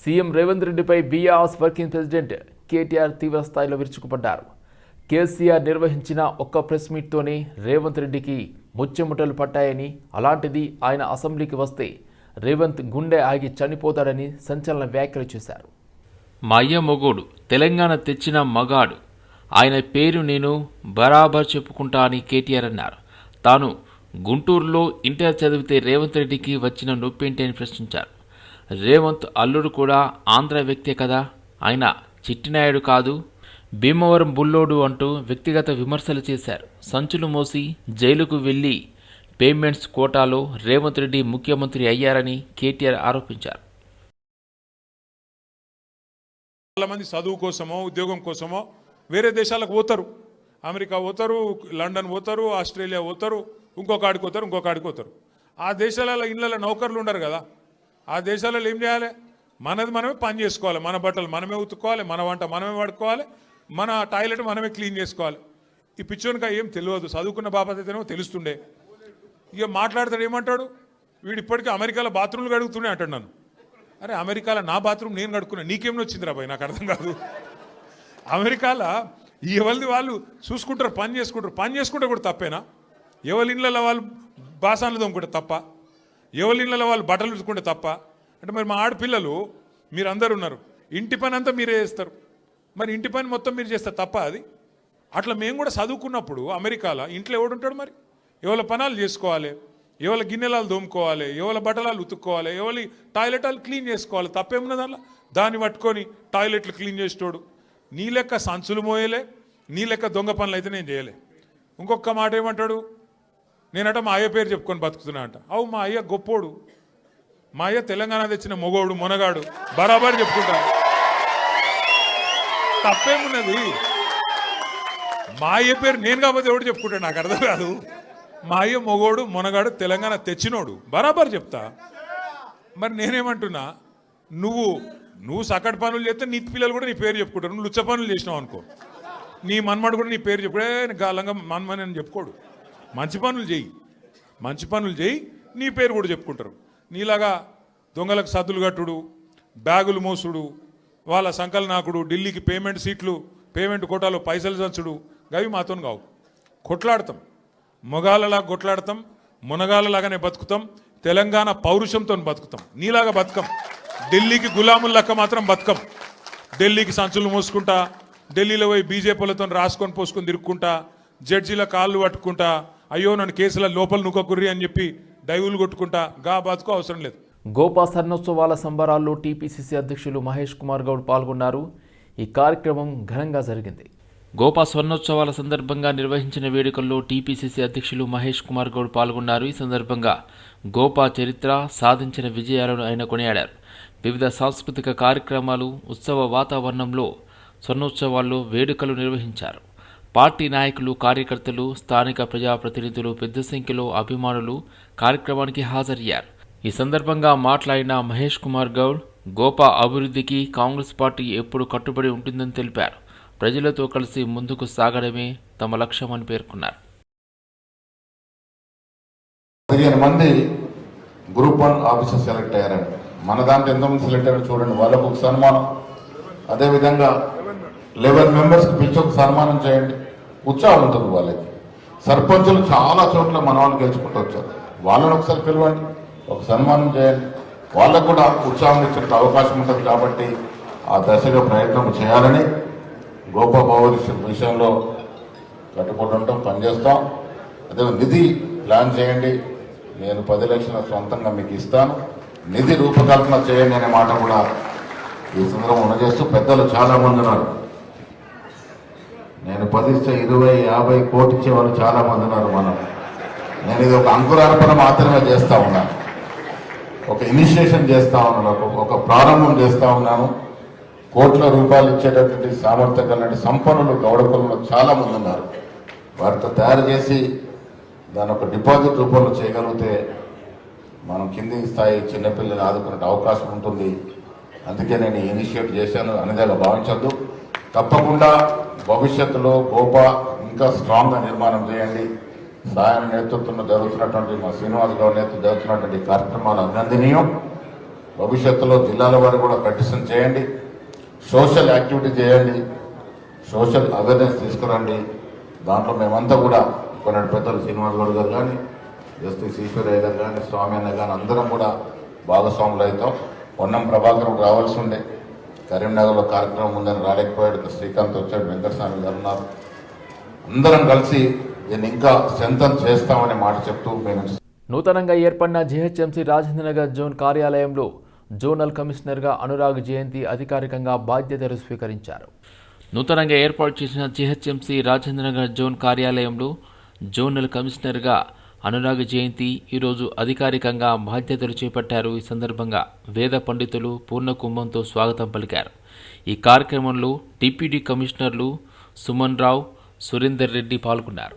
CM Revanth రెడ్డిపై BRS working president KTR తీవ్ర స్థాయిలో విరుచుకుపడ్డారు. కేసీఆర్ నిర్వహించిన ఒక్క ప్రెస్ మీట్తోనే రేవంత్ రెడ్డికి ముచ్చెముటలు పట్టాయని, అలాంటిది ఆయన అసెంబ్లీకి వస్తే రేవంత్ గుండె ఆగి చనిపోతాడని సంచలన వ్యాఖ్యలు చేశారు. మా అయ్య మొగోడు, తెలంగాణ తెచ్చిన మగాడు, ఆయన పేరు నేను బరాబర్ చెప్పుకుంటా అని కేటీఆర్ అన్నారు. తాను గుంటూరులో ఇంటర్ చదివితే రేవంత్ రెడ్డికి వచ్చిన నొప్పేంటి అని ప్రశ్నించారు. రేవంత్ అల్లుడు కూడా ఆంధ్ర వ్యక్తే కదా, ఆయన చిట్టినాయుడు కాదు, భీమవరం బుల్లోడు అంటూ వ్యక్తిగత విమర్శలు చేశారు. సంచులు మోసి జైలుకు వెళ్లి పేమెంట్స్ కోటాలో రేవంత్ రెడ్డి ముఖ్యమంత్రి అయ్యారని కేటీఆర్ ఆరోపించారు. చాలా మంది చదువు కోసమో ఉద్యోగం కోసమో వేరే దేశాలకు పోతారు, అమెరికా పోతారు, లండన్ పోతారు, ఆస్ట్రేలియా పోతారు, ఇంకొకడికి పోతారు. ఆ దేశాలలో ఇళ్ళలో నౌకర్లు ఉండరు కదా, ఆ దేశాలలో ఏం చేయాలి? మనది మనమే పని చేసుకోవాలి, మన బట్టలు మనమే ఉతుక్కోవాలి, మన వంట మనమే వాడుకోవాలి, మన టాయిలెట్ మనమే క్లీన్ చేసుకోవాలి. ఈ పిచ్చోనికా ఏం తెలియదు, చదువుకున్న బాపతేనేమో తెలుస్తుండే. ఇక మాట్లాడతాడు, ఏమంటాడు, వీడు ఇప్పటికీ అమెరికాలో బాత్రూమ్లు కడుగుతూనే అంటాడు నన్ను. అరే అమెరికాలో నా బాత్రూమ్ నేను కడుక్కున్నా, నీకేం వచ్చింది రాబాయ్, నాకు అర్థం కాదు. అమెరికాలో ఎవరిది వాళ్ళు చూసుకుంటారు, పని చేసుకుంటే కూడా తప్పేనా? ఎవరి ఇళ్ళలో వాళ్ళు బాసాన్లు తోముకుంటే తప్ప, ఎవరి ఇళ్ళలో వాళ్ళు బట్టలు ఉతుకుంటే తప్ప? అంటే మరి మా ఆడపిల్లలు మీరు అందరు ఉన్నారు, ఇంటి పని అంతా మీరే చేస్తారు, మరి ఇంటి పని మొత్తం మీరు చేస్తారు తప్ప అది? అట్లా మేము కూడా చదువుకున్నప్పుడు అమెరికాలో ఇంట్లో ఎవడుంటాడు? మరి ఎవరి పనాలు చేసుకోవాలి, ఎవరి గిన్నెలాలు దోముకోవాలి, ఎవరి బట్టలాలు ఉతుక్కోవాలి, ఎవరి టాయిలెట్లు క్లీన్ చేసుకోవాలి, తప్పేమున్నది అలా? దాన్ని పట్టుకొని టాయిలెట్లు క్లీన్ చేసేటోడు నీ లెక్క సంచులు మోయలే, నీ లెక్క దొంగ పనులు అయితే నేను చేయలే. ఇంకొక మాట ఏమంటాడు, నేనట మా అయ్య పేరు చెప్పుకొని బతుకుతున్నా అంట. అవు మా అయ్య గొప్పోడు, మా అయ్య తెలంగాణ తెచ్చిన మొగోడు మొనగాడు, బరాబర్ చెప్పుకుంటాను. తప్పేమున్నది? మా అయ్య పేరు నేను కాకపోతే ఎవడు చెప్పుకుంటాడు, నాకు అర్థం కాదు. మా అయ్య మొగోడు మొనగాడు తెలంగాణ తెచ్చినోడు, బరాబర్ చెప్తా. మరి నేనేమంటున్నా, నువ్వు సకటి పనులు చేస్తే నీ పిల్లలు కూడా నీ పేరు చెప్పుకుంటారు. నువ్వు లుచ్చ పనులు చేసినావు అనుకో, నీ మన్మడు కూడా నీ పేరు చెప్పుడే గాలంగా మన్మని అని చెప్పుకోడు. మంచి పనులు చేయి, నీ పేరు కూడా చెప్పుకుంటారు. నీలాగా దొంగలకు సద్దులు కట్టుడు, బ్యాగులు మోసుడు, వాళ్ళ సంకల్ నాకుడు, ఢిల్లీకి పేమెంట్ కోటాలో పైసలు చంచుడు, గవి మాతో కావు. కొట్లాడతాం, మొగాలలాగా కొట్లాడతాం, మునగాలలాగానే బతుకుతాం, తెలంగాణ పౌరుషంతో బతుకుతాం. నీలాగా బతుకం, ఢిల్లీకి గులాములక్క మాత్రం బతుకం. ఢిల్లీకి సంచులు మోసుకుంటా, ఢిల్లీలో పోయి బీజేపీలతో రాసుకొని పోసుకొని తిరుక్కుంటా, జడ్జీల కాళ్ళు పట్టుకుంటా, అయ్యో నన్ను కేసుల లోపల నువ్వుకుర్రి అని చెప్పి డైవులు కొట్టుకుంటా గా బతుకు అవసరం లేదు. గోపా స్వర్ణోత్సవాల సంబరాల్లో టీపీసీసీ అధ్యక్షులు మహేష్ కుమార్ గౌడ్ పాల్గొన్నారు. ఈ కార్యక్రమం ఘనంగా జరిగింది. గోపా స్వర్ణోత్సవాల సందర్భంగా నిర్వహించిన వేడుకల్లో టీపీసీసీ అధ్యక్షులు మహేష్ కుమార్ గౌడ్ పాల్గొన్నారు. ఈ సందర్భంగా గోపా చరిత్ర, సాధించిన విజయాలను ఆయన కొనియాడారు. వివిధ సాంస్కృతిక కార్యక్రమాలు, ఉత్సవ వాతావరణంలో స్వర్ణోత్సవాల్లో వేడుకలు నిర్వహించారు. పార్టీ నాయకులు, కార్యకర్తలు, స్థానిక ప్రజాప్రతినిధులు పెద్ద సంఖ్యలో అభిమానులు కార్యక్రమానికి హాజరయ్యారు. ఈ సందర్భంగా మాట్లాడిన మహేష్ కుమార్ గౌడ్, గోపా అభివృద్ధికి కాంగ్రెస్ పార్టీ ఎప్పుడు కట్టుబడి ఉంటుందని తెలిపారు. ప్రజలతో కలిసి ముందుకు సాగడమే తమ లక్ష్యమని పేర్కొన్నారు. 15 మంది గ్రూప్ 1 ఆఫీసర్ సెలెక్ట్ అయ్యారండి. మన దాంట్లో ఎంతమంది సెలెక్ట్ అయ్యారు చూడండి, వాళ్ళకు ఒక సన్మానం. అదేవిధంగా 11 మెంబర్స్కి పిలిచి ఒక సన్మానం చేయండి, ఉత్సాహం ఉంటుంది వాళ్ళకి. సర్పంచులు చాలా చోట్ల మన వాళ్ళు గెలుచుకుంటూ వచ్చారు, వాళ్ళని ఒకసారి పిలవండి, ఒక సన్మానం చేయండి, వాళ్ళకు కూడా ఉత్సాహం ఇచ్చే అవకాశం ఉంటుంది. కాబట్టి ఆ దశగా ప్రయత్నం చేయాలని గోపా భవిష్యత్ విషయంలో కట్టుబడి ఉంటాం, పనిచేస్తాం. అదే నిధి ప్లాన్ చేయండి, నేను 10 లక్షల సొంతంగా మీకు ఇస్తాను, నిధి రూపకల్పన చేయండి అనే మాట కూడా ఈ సందర్భం ఉండజేస్తూ, పెద్దలు చాలా మంది ఉన్నారు. నేను 10 ఇస్తే 20, 50 కోట్లు ఇచ్చే వాళ్ళు చాలా మంది ఉన్నారు. నేను ఇది ఒక అంకురార్పణ మాత్రమే చేస్తూ ఉన్నాను, ఒక ఇనిషియేషన్ చేస్తూ ఉన్నాను, ఒక ప్రారంభం చేస్తూ ఉన్నాను. కోట్ల రూపాయలు ఇచ్చేటటువంటి సామర్థ్యం కలిగిన సంపన్నులు, గౌడకులు చాలా మంది ఉన్నారు. వారితో తయారు చేసి దాని ఒక డిపాజిట్ రూపంలో చేయగలిగితే మనం కింది స్థాయి చిన్నపిల్లలు ఆదుకునే అవకాశం ఉంటుంది. అందుకే నేను ఇనిషియేట్ చేశాను అనేదాకా భావించద్దు. తప్పకుండా భవిష్యత్తులో గోపా ఇంకా స్ట్రాంగ్గా నిర్మాణం చేయండి. సాయం నేతృత్వంలో జరుగుతున్నటువంటి మా శ్రీనివాస్ గౌడ్ నేతృత్వం జరుగుతున్నటువంటి కార్యక్రమాలు అభినందనీయం. భవిష్యత్తులో జిల్లాల వారు కూడా ప్రాక్టీస్ చేయండి, సోషల్ యాక్టివిటీ చేయండి, సోషల్ అవేర్నెస్ తీసుకురండి. దాంట్లో మేమంతా కూడా కొన్నటి పెద్దలు శ్రీనివాస్ గౌడ్ గారు కానీ, జస్టిస్ ఈశ్వరయ్య గారు కానీ, స్వామి అన్న కానీ అందరం కూడా భాగస్వాములు అవుతాం. పొన్నం ప్రభాకర్ రావాల్సి ఉండే, కరీంనగర్లో కార్యక్రమం ఉందని రాలేకపోయాడు. శ్రీకాంత్ వచ్చాడు, వెంకటస్వామి గారు ఉన్నారు. అందరం కలిసి దీన్ని ఇంకా స్ట్రెంథన్ చేస్తామనే మాట చెప్తూ మేము నూతనంగా ఏర్పడిన జీహెచ్ఎంసీ రాజేంద్రనగర్ జోన్ కార్యాలయంలో జోనల్ కమిషనర్గా అనురాగ్ జయంతి అధికారికంగా బాధ్యతలు స్వీకరించారు. నూతనంగా ఏర్పాటు చేసిన జీహెచ్ఎంసీ రాజేంద్రనగర్ జోన్ కార్యాలయంలో జోనల్ కమిషనర్గా అనురాగ్ జయంతి ఈరోజు అధికారికంగా బాధ్యతలు చేపట్టారు. ఈ సందర్భంగా వేద పండితులు పూర్ణ కుంభంతో స్వాగతం పలికారు. ఈ కార్యక్రమంలో డిప్యూటీ కమిషనర్లు సుమన్ రావు, సురేందర్ రెడ్డి పాల్గొన్నారు.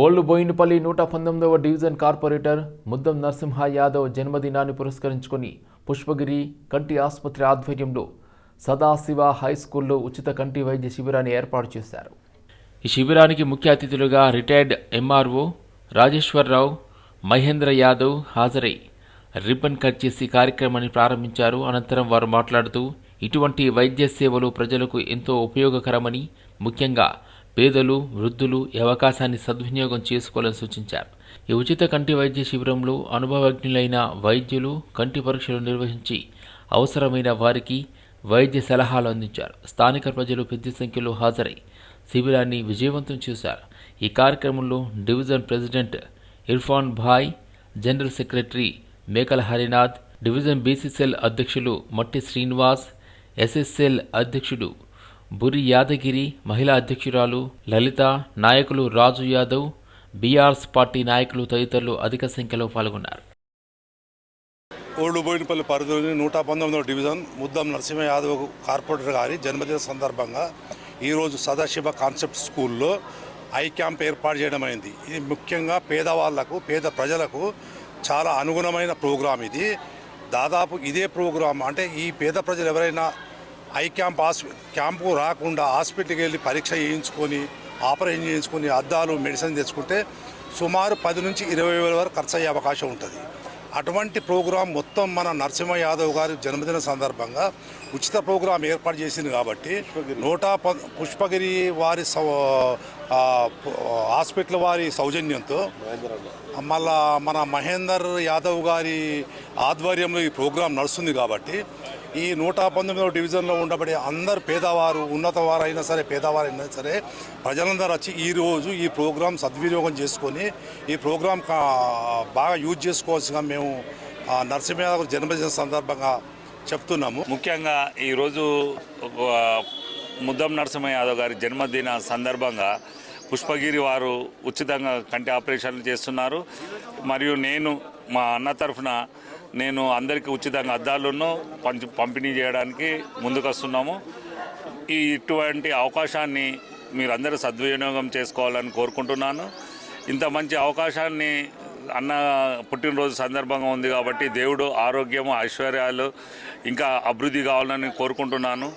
ఓల్డ్ బోయినపల్లి 119వ డివిజన్ కార్పొరేటర్ ముద్దం నరసింహ యాదవ్ జన్మదినాన్ని పురస్కరించుకొని పుష్పగిరి కంటి ఆసుపత్రి ఆధ్వర్యంలో సదాశివ హై స్కూల్లో ఉచిత కంటి వైద్య శిబిరాన్ని ఏర్పాటు చేశారు. ఈ శిబిరానికి ముఖ్య అతిథులుగా రిటైర్డ్ ఎంఆర్ఓ రాజేశ్వరరావు, మహేంద్ర యాదవ్ హాజరై రిబ్బన్ కట్ చేసి కార్యక్రమాన్ని ప్రారంభించారు. అనంతరం వారు మాట్లాడుతూ ఇటువంటి వైద్య సేవలు ప్రజలకు ఎంతో ఉపయోగకరమని, ముఖ్యంగా పేదలు, వృద్ధులు ఈ అవకాశాన్ని సద్వినియోగం చేసుకోవాలని సూచించారు. ఈ ఉచిత కంటి వైద్య శిబిరంలో అనుభవజ్ఞులైన వైద్యులు కంటి పరీక్షలు నిర్వహించి అవసరమైన వారికి వైద్య సలహాలు అందించారు. స్థానిక ప్రజలు పెద్ద సంఖ్యలో హాజరై శిబిరాన్ని విజయవంతం చేశారు. ఈ కార్యక్రమంలో డివిజన్ ప్రెసిడెంట్ ఇర్ఫాన్ భాయ్, జనరల్ సెక్రటరీ మేకల హరినాథ్, డివిజన్ బీసీసీఎల్ అధ్యక్షులు మట్టి శ్రీనివాస్, ఎస్ఎస్ఎల్ అధ్యక్షుడు బురి యాదగిరి, మహిళా అధ్యక్షురాలు లలిత, నాయకులు రాజు యాదవ్, బీఆర్ఎస్ పార్టీ నాయకులు తదితరులు అధిక సంఖ్యలో పాల్గొన్నారు. ఓల్డ్ బోయినపల్లి పరిధిలోని 119వ డివిజన్ ముద్దం నరసింహ యాదవ్ కార్పొరేటర్ గారి జన్మదిన సందర్భంగా ఈరోజు సదాశివ కాన్సెప్ట్ స్కూల్లో ఐ క్యాంప్ ఏర్పాటు చేయడం అయింది. ఇది ముఖ్యంగా పేదవాళ్లకు, పేద ప్రజలకు చాలా అనుగుణమైన ప్రోగ్రాం. ఇది దాదాపు ఇదే ప్రోగ్రాం అంటే ఈ పేద ప్రజలు ఎవరైనా ఐ క్యాంపు రాకుండా హాస్పిటల్కి వెళ్ళి పరీక్ష చేయించుకొని, ఆపరేషన్ చేయించుకొని, అద్దాలు, మెడిసిన్ తెచ్చుకుంటే సుమారు 10 నుంచి 20 వేల వరకు ఖర్చు అయ్యే అవకాశం ఉంటుంది. అటువంటి ప్రోగ్రాం మొత్తం మన నరసింహ యాదవ్ గారి జన్మదిన సందర్భంగా ఉచిత ప్రోగ్రాం ఏర్పాటు చేసింది కాబట్టి పుష్పగిరి వారి హాస్పిటల్ వారి సౌజన్యంతో మళ్ళా మన మహేందర్ యాదవ్ గారి ఆధ్వర్యంలో ఈ ప్రోగ్రాం నడుస్తుంది కాబట్టి ఈ 119వ డివిజన్లో ఉండబడే అందరు పేదవారు, ఉన్నతవారు అయినా సరే, పేదవారు అయినా సరే, ప్రజలందరూ వచ్చి ఈరోజు ఈ ప్రోగ్రాం సద్వినియోగం చేసుకొని ఈ ప్రోగ్రాం బాగా యూజ్ చేసుకోవాల్సిందిగా మేము నరసింహ యాదవ్ జన్మదిన సందర్భంగా చెప్తున్నాము. ముఖ్యంగా ఈరోజు ముద్దం నరసింహ యాదవ్ గారి జన్మదిన సందర్భంగా పుష్పగిరి వారు ఉచితంగా కంటి ఆపరేషన్లు చేస్తున్నారు. మరియు నేను మా అన్న తరఫున నేను అందరికీ ఉచితంగా అద్దాలను పంపిణీ చేయడానికి ముందుకు వస్తున్నాము. ఇటువంటి అవకాశాన్ని మీరందరూ సద్వినియోగం చేసుకోవాలని కోరుకుంటున్నాను. ఇంత మంచి అవకాశాన్ని అన్న పుట్టినరోజు సందర్భంగా ఉంది కాబట్టి దేవుడు ఆరోగ్యము, ఐశ్వర్యాలు ఇంకా అభివృద్ధి కావాలని కోరుకుంటున్నాను.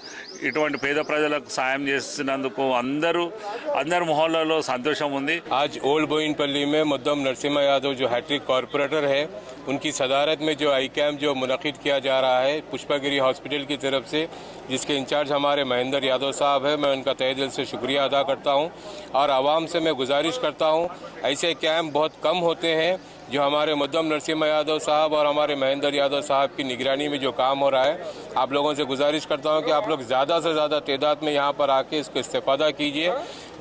ఇటువంటి పేద ప్రజలకు సాయం చేస్తున్నందుకు అందరు మొహల్లాలో సంతోషం ఉంది. आज ओल्ड बोइनपल्ली में मुद्दम नरसिम्हा यादव जो हैट्रिक कॉरपोरेटर है, उनकी सदारत में जो आई कैम्प जो मुनक़िद किया जा रहा है पुष्पगिरी हॉस्पिटल की तरफ से, जिसके इंचार्ज हमारे महेंद्र यादव साहब है, मैं उनका तहे दिल से शुक्रिया अदा करता हूं और आवाम से मैं गुजारिश करता हूं ऐसे कैम्प बहुत कम होते हैं जो हमारे मुद्दम नरसिम्हा यादव साहब और हमारे महेंद्र यादव साहब की निगरानी में जो काम हो रहा है, आप लोगों से गुजारिश करता हूं कि आप लोग ज़्यादा से ज़्यादा तादाद में यहाँ पर आके इसको इस्तेफादा कीजिए.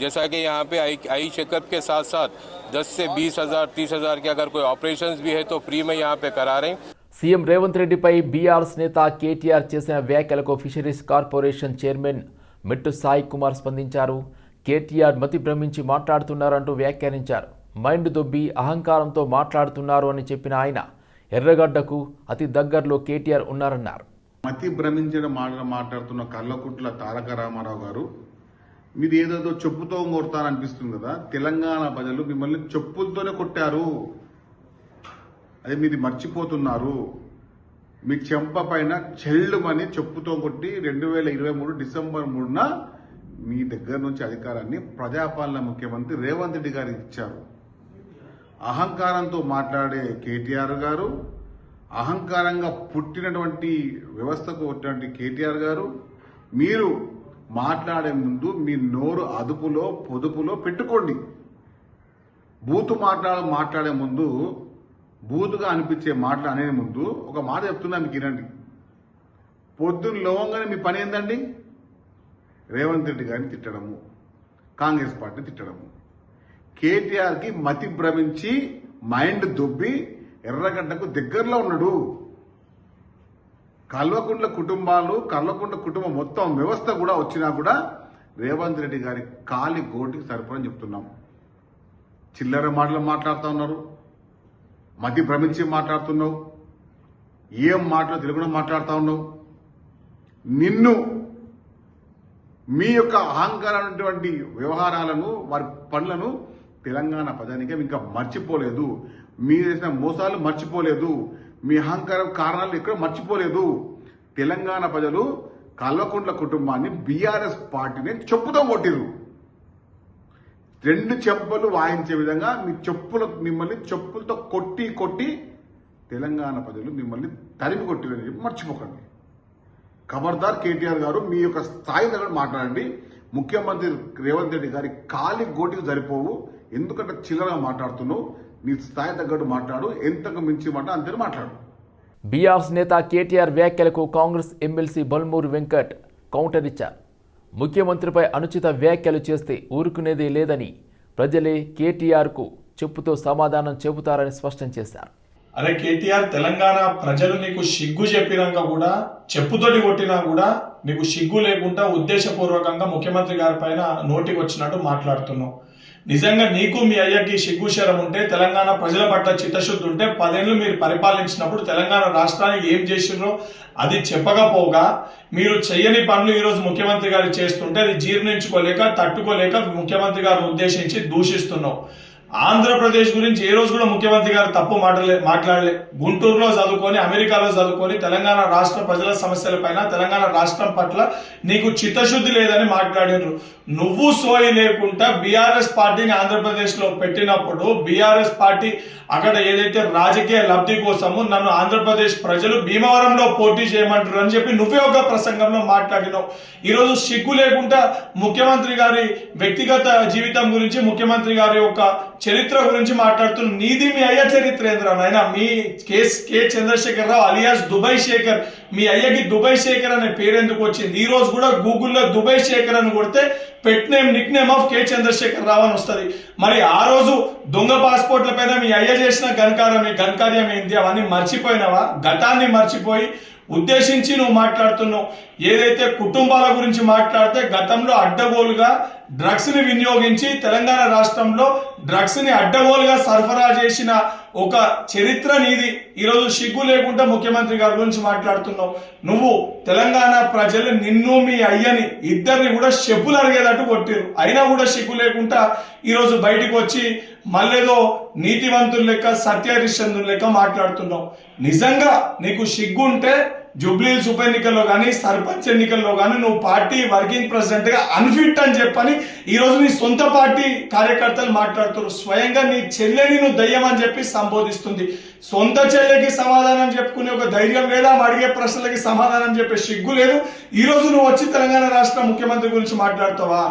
जैसा कि यहाँ पे आई चेकअप के साथ साथ 10 से 20 हज़ार 30 हज़ार के अगर कोई ऑपरेशंस भी है तो फ्री में यहाँ पे करा रहे हैं. సీఎం రేవంత్ రెడ్డిపై బీఆర్ఎస్ నేత కేటీఆర్ చేసిన వ్యాఖ్యలకు fisheries corporation chairman Mittu Sai Kumar స్పందించారు. కేటీఆర్ మతి భ్రమించి మాట్లాడుతున్నారంటూ వ్యాఖ్యానించారు. మైండ్ దొబ్బి అహంకారంతో మాట్లాడుతున్నారు అని చెప్పిన ఆయన ఎర్రగడ్డకు అతి దగ్గరలో కేటీఆర్ ఉన్నారన్నారు. మతి భ్రమించడం మాట్లాడుతున్న కల్లకుట్ల తారక రామారావు గారు, మీరు ఏదేదో చెప్పుతో కొడతాననిపిస్తుంది కదా. తెలంగాణ ప్రజలు మిమ్మల్ని చెప్పులతోనే కొట్టారు. అది మీరు మర్చిపోతున్నారు. మీ చెంప పైన చెల్లుమని చెప్పుతో కొట్టి 2023 డిసెంబర్ 3న మీ దగ్గర నుంచి అధికారాన్ని ప్రజాపాలన ముఖ్యమంత్రి రేవంత్ రెడ్డి గారికి ఇచ్చారు. అహంకారంతో మాట్లాడే కేటీఆర్ గారు, అహంకారంగా పుట్టినటువంటి వ్యవస్థకు వచ్చినటువంటి కేటీఆర్ గారు, మీరు మాట్లాడే ముందు మీ నోరు అదుపులో పొదుపులో పెట్టుకోండి. బూతు మాట్లాడే ముందు, బూతుగా అనిపించే మాటలు అనే ముందు ఒక మాట చెప్తున్నా మీకు వినండి. పొద్దున్న లేవగానే మీ పని ఏందండి? రేవంత్ రెడ్డి గారిని తిట్టడము, కాంగ్రెస్ పార్టీని తిట్టడము. కేటీఆర్కి మతి భ్రమించి మైండ్ దుబ్బి ఎర్రగడ్డకు దగ్గరలో ఉన్నాడు. కల్వకుంట్ల కుటుంబం మొత్తం వ్యవస్థ కూడా వచ్చినా కూడా రేవంత్ రెడ్డి గారి కాలి గోటికి సరిపడని చెప్తున్నాం. చిల్లర మాటలు మాట్లాడుతూ ఉన్నారు, మతి భ్రమించి మాట్లాడుతున్నావు, ఏం మాటలు తెలుగులో మాట్లాడుతూ ఉన్నావు. నిన్ను మీ యొక్క అహంకారమైనటువంటి వ్యవహారాలను, వారి పనులను తెలంగాణ ప్రజానికం ఇంకా మర్చిపోలేదు. మీరు చేసిన మోసాలు మర్చిపోలేదు. మీ అహంకారం కారణాలు ఎక్కడ మర్చిపోలేదు. తెలంగాణ ప్రజలు కల్వకుంట్ల కుటుంబాన్ని, బీఆర్ఎస్ పార్టీని చెప్పుతో కొట్టిరు. 2 చెంపలు వాయించే విధంగా మిమ్మల్ని చెప్పులతో కొట్టి తెలంగాణ ప్రజలు మిమ్మల్ని తరిమి కొట్టిరని చెప్పి మర్చిపోకండి. ఖబర్దార్ కేటీఆర్ గారు, మీ యొక్క స్థాయి దగ్గర మాట్లాడండి. ముఖ్యమంత్రి రేవంత్ రెడ్డి గారి కాలి గోటికి సరిపోవు. ఎందుకంటే చిల్లరగా మాట్లాడుతున్నావు. నీ స్థాయి తగ్గట్టు మాట్లాడు, ఎంతకు మించి అంతే మాట్లాడు. బీఆర్ఎస్ నేత కేటీఆర్ వ్యాఖ్యలకు కాంగ్రెస్ ఎమ్మెల్సీ బల్మూరి వెంకట్ కౌంటర్ ఇచ్చారు. ముఖ్యమంత్రిపై అనుచిత వ్యాఖ్యలు చేస్తే ఊరుకునేదే లేదని, ప్రజలే కేటీఆర్కు చెప్పుతో సమాధానం చెబుతారని స్పష్టం చేశారు. అరే కేటీఆర్, తెలంగాణ ప్రజలు నీకు సిగ్గు చెప్పినాక కూడా, చెప్పుతోటి కొట్టినా కూడా నీకు సిగ్గు లేకుండా ఉద్దేశపూర్వకంగా ముఖ్యమంత్రి గారి పైన నోటికి వచ్చినట్టు మాట్లాడుతున్నావు. నిజంగా నీకు మీ అయ్యకి సిగ్గు శరం ఉంటే, తెలంగాణ ప్రజల పట్ల చిత్తశుద్ధి ఉంటే, 10 ఏళ్ళు మీరు పరిపాలించినప్పుడు తెలంగాణ రాష్ట్రానికి ఏం చేసిర్రో అది చెప్పకపోగా, మీరు చెయ్యని పనులు ఈరోజు ముఖ్యమంత్రి గారు చేస్తుంటే అది జీర్ణించుకోలేక, తట్టుకోలేక ముఖ్యమంత్రి గారిని ఉద్దేశించి దూషిస్తున్నావు. ఆంధ్రప్రదేశ్ గురించి ఏ రోజు కూడా ముఖ్యమంత్రి గారు తప్పు మాట్లాడలే. గుంటూరులో చదువుకొని, అమెరికాలో చదువుకొని తెలంగాణ రాష్ట్ర ప్రజల సమస్యల పైన, తెలంగాణ రాష్ట్రం పట్ల నీకు చిత్తశుద్ధి లేదని మాట్లాడినారు. నువ్వు సోయి లేకుండా బీఆర్ఎస్ పార్టీని ఆంధ్రప్రదేశ్ లో పెట్టినప్పుడు, బీఆర్ఎస్ పార్టీ అక్కడ ఏదైతే రాజకీయ లబ్ధి కోసము నన్ను ఆంధ్రప్రదేశ్ ప్రజలు భీమవరంలో పోటీ చేయమంటారు అని చెప్పి నువ్వే ఒక ప్రసంగంలో మాట్లాడినావు. ఈరోజు సిగ్గు లేకుండా ముఖ్యమంత్రి గారి వ్యక్తిగత జీవితం గురించి, ముఖ్యమంత్రి గారి యొక్క చరిత్ర గురించి మాట్లాడుతున్న నీది మీ అయ్య చరిత్ర ఏంద్రా నాయన? మీ కె చంద్రశేఖర్ రావు అలియాస్ దుబాయ్ శేఖర్, మీ అయ్యకి దుబాయ్ శేఖర్ అనే పేరు ఎందుకు వచ్చింది? ఈ రోజు కూడా గూగుల్లో దుబాయ్ శేఖర్ అని కొడితే pet name, nick name of K Chandrashekar Rao అని వస్తుంది. మరి ఆ రోజు దొంగ పాస్పోర్ట్ల పైన మీ అయ్య చేసిన ఘనకార్యం ఏంటి? అవన్నీ మర్చిపోయినావా? గతాన్ని మర్చిపోయి ఉద్దేశించి నువ్వు మాట్లాడుతున్నావు. ఏదైతే కుటుంబాల గురించి మాట్లాడితే, గతంలో అడ్డగోలుగా డ్రగ్స్ ని వినియోగించి తెలంగాణ రాష్ట్రంలో డ్రగ్స్ ని అడ్డగోలుగా సరఫరా చేసిన ఒక చరిత్ర నీది. ఈరోజు సిగ్గు లేకుండా ముఖ్యమంత్రి గారి గురించి మాట్లాడుతున్నావు. నువ్వు తెలంగాణ ప్రజలు నిన్ను, మీ అయ్యని ఇద్దరిని కూడా చెప్పులు అరిగేటట్టు కొట్టిరు. అయినా కూడా సిగ్గు లేకుండా ఈరోజు బయటికి వచ్చి మళ్ళేదో నీతివంతులు లెక్క, సత్యహరిశ్చంద్రులు లెక్క మాట్లాడుతున్నావు. నిజంగా నీకు సిగ్గు ఉంటే జూబ్లీహిల్స్ ఉప ఎన్నికల్లో కానీ, సర్పంచ్ ఎన్నికల్లో కానీ నువ్వు పార్టీ వర్కింగ్ ప్రెసిడెంట్ గా అన్ఫిట్ అని చెప్పని ఈరోజు నీ సొంత పార్టీ కార్యకర్తలు మాట్లాడుతారు. స్వయంగా నీ చెల్లెని నువ్వు దయ్యం అని చెప్పి సంబోధిస్తుంది. సొంత చెల్లెకి సమాధానం చెప్పుకునే ఒక ధైర్యం లేదా? అడిగే ప్రశ్నలకి సమాధానం చెప్పే సిగ్గు లేదు. ఈ రోజు నువ్వు వచ్చి తెలంగాణ రాష్ట్ర ముఖ్యమంత్రి గురించి మాట్లాడుతావా?